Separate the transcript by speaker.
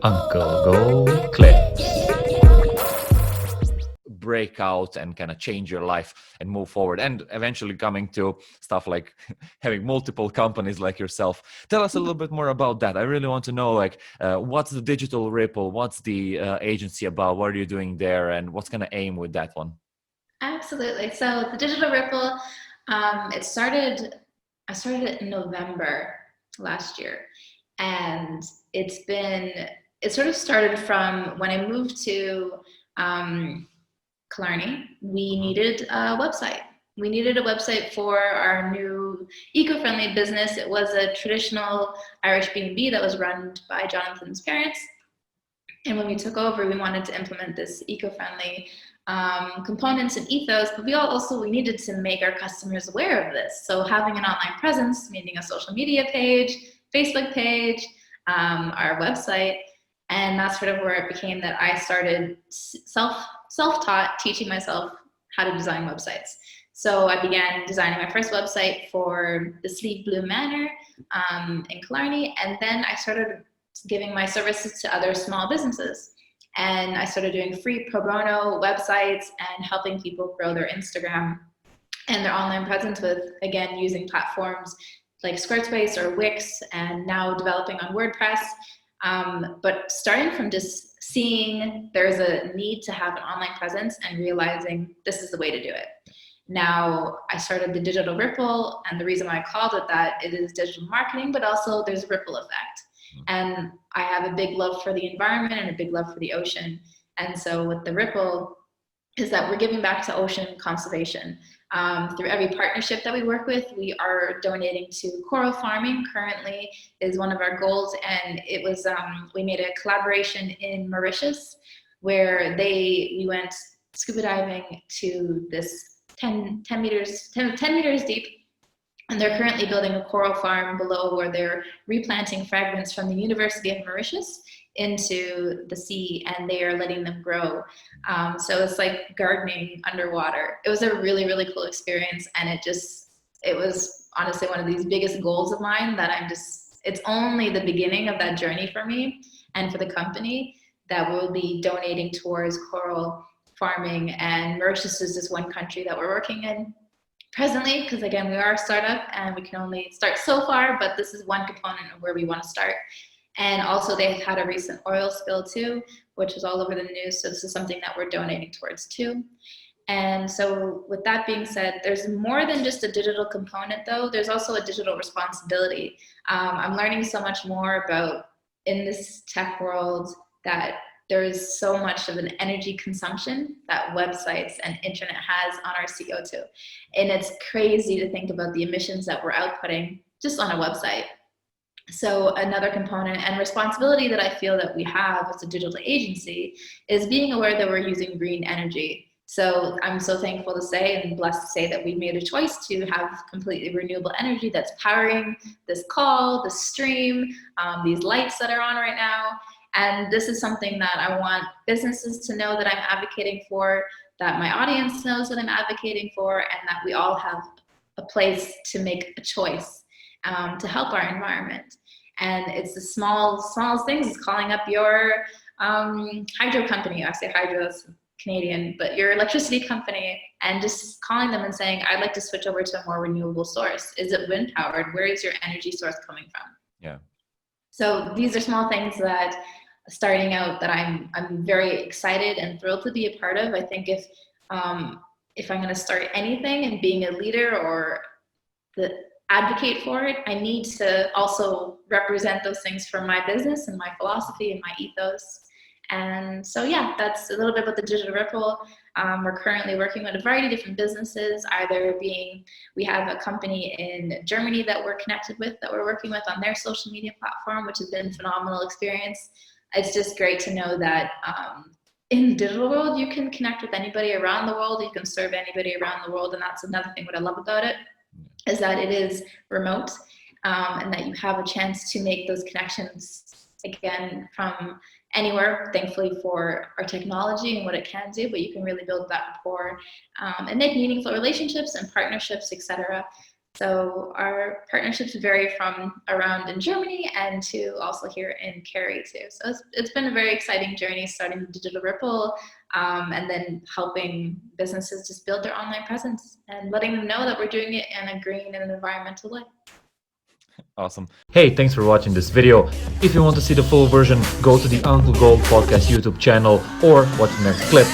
Speaker 1: Uncle Go Clip. Break out and kind of change your life and move forward, and eventually coming to stuff like having multiple companies like yourself. Tell us a little bit more about that. I really want to know, like, what's the Digital Ripple? What's the agency about? What are you doing there? And what's going to aim with that one?
Speaker 2: Absolutely. So the Digital Ripple, I started it in November last year, and it sort of started from when I moved to Killarney. We needed a website. We needed a website for our new eco-friendly business. It was a traditional Irish B&B that was run by Jonathan's parents. And when we took over, we wanted to implement this eco-friendly components and ethos, but we needed to make our customers aware of this. So having an online presence, meaning a social media page, Facebook page, our website, and that's sort of where it became that I started self-taught, teaching myself how to design websites. So I began designing my first website for the Sleeve Blue Manor in Killarney, and then I started giving my services to other small businesses. And I started doing free pro bono websites and helping people grow their Instagram and their online presence with, again, using platforms like Squarespace or Wix, and now developing on WordPress. But starting from just seeing there's a need to have an online presence and realizing this is the way to do it. Now I started the Digital Ripple, and the reason why I called it that, it is digital marketing, but also there's a ripple effect. And I have a big love for the environment and a big love for the ocean. And so with the Ripple is that we're giving back to ocean conservation. Through every partnership that we work with, we are donating to coral farming. Currently is one of our goals, and it was we made a collaboration in Mauritius where we went scuba diving to this 10 meters deep. And they're currently building a coral farm below where they're replanting fragments from the University of Mauritius into the sea, and they are letting them grow. So it's like gardening underwater. It was a really, really cool experience, and it was honestly one of these biggest goals of mine that it's only the beginning of that journey for me and for the company that we'll be donating towards coral farming. And Mauritius is just one country that we're working in presently, because again, we are a startup and we can only start so far, but this is one component of where we want to start. And also they had a recent oil spill too, which was all over the news. So this is something that we're donating towards too. And so with that being said, there's more than just a digital component though. There's also a digital responsibility. I'm learning so much more about in this tech world that there is so much of an energy consumption that websites and internet has on our CO2. And it's crazy to think about the emissions that we're outputting just on a website. So another component and responsibility that I feel that we have as a digital agency is being aware that we're using green energy. So I'm so thankful to say and blessed to say that we made a choice to have completely renewable energy that's powering this call, this stream, these lights that are on right now. And this is something that I want businesses to know that I'm advocating for, that my audience knows that I'm advocating for, and that we all have a place to make a choice to help our environment. And it's the smallest things. It's calling up your hydro company. I say hydro is Canadian, but your electricity company, and just calling them and saying, I'd like to switch over to a more renewable source. Is it wind powered? Where is your energy source coming from?
Speaker 1: Yeah.
Speaker 2: So these are small things that starting out that I'm very excited and thrilled to be a part of. I think if I'm going to start anything and being a leader or advocate for it, I need to also represent those things for my business and my philosophy and my ethos. And so, yeah, that's a little bit about the Digital Ripple. We're currently working with a variety of different businesses, we have a company in Germany that we're connected with, that we're working with on their social media platform, which has been a phenomenal experience. It's just great to know that in the digital world, you can connect with anybody around the world, you can serve anybody around the world. And that's another thing what I love about it, is that it is remote, and that you have a chance to make those connections, again, from anywhere, thankfully for our technology and what it can do, but you can really build that rapport and make meaningful relationships and partnerships, etc. So our partnerships vary from around in Germany and to also here in Cary too. So it's been a very exciting journey, starting the Digital Ripple, and then helping businesses just build their online presence and letting them know that we're doing it in a green and an environmental way.
Speaker 1: Awesome. Hey, thanks for watching this video. If you want to see the full version, go to the Uncle Gold Podcast YouTube channel or watch the next clip.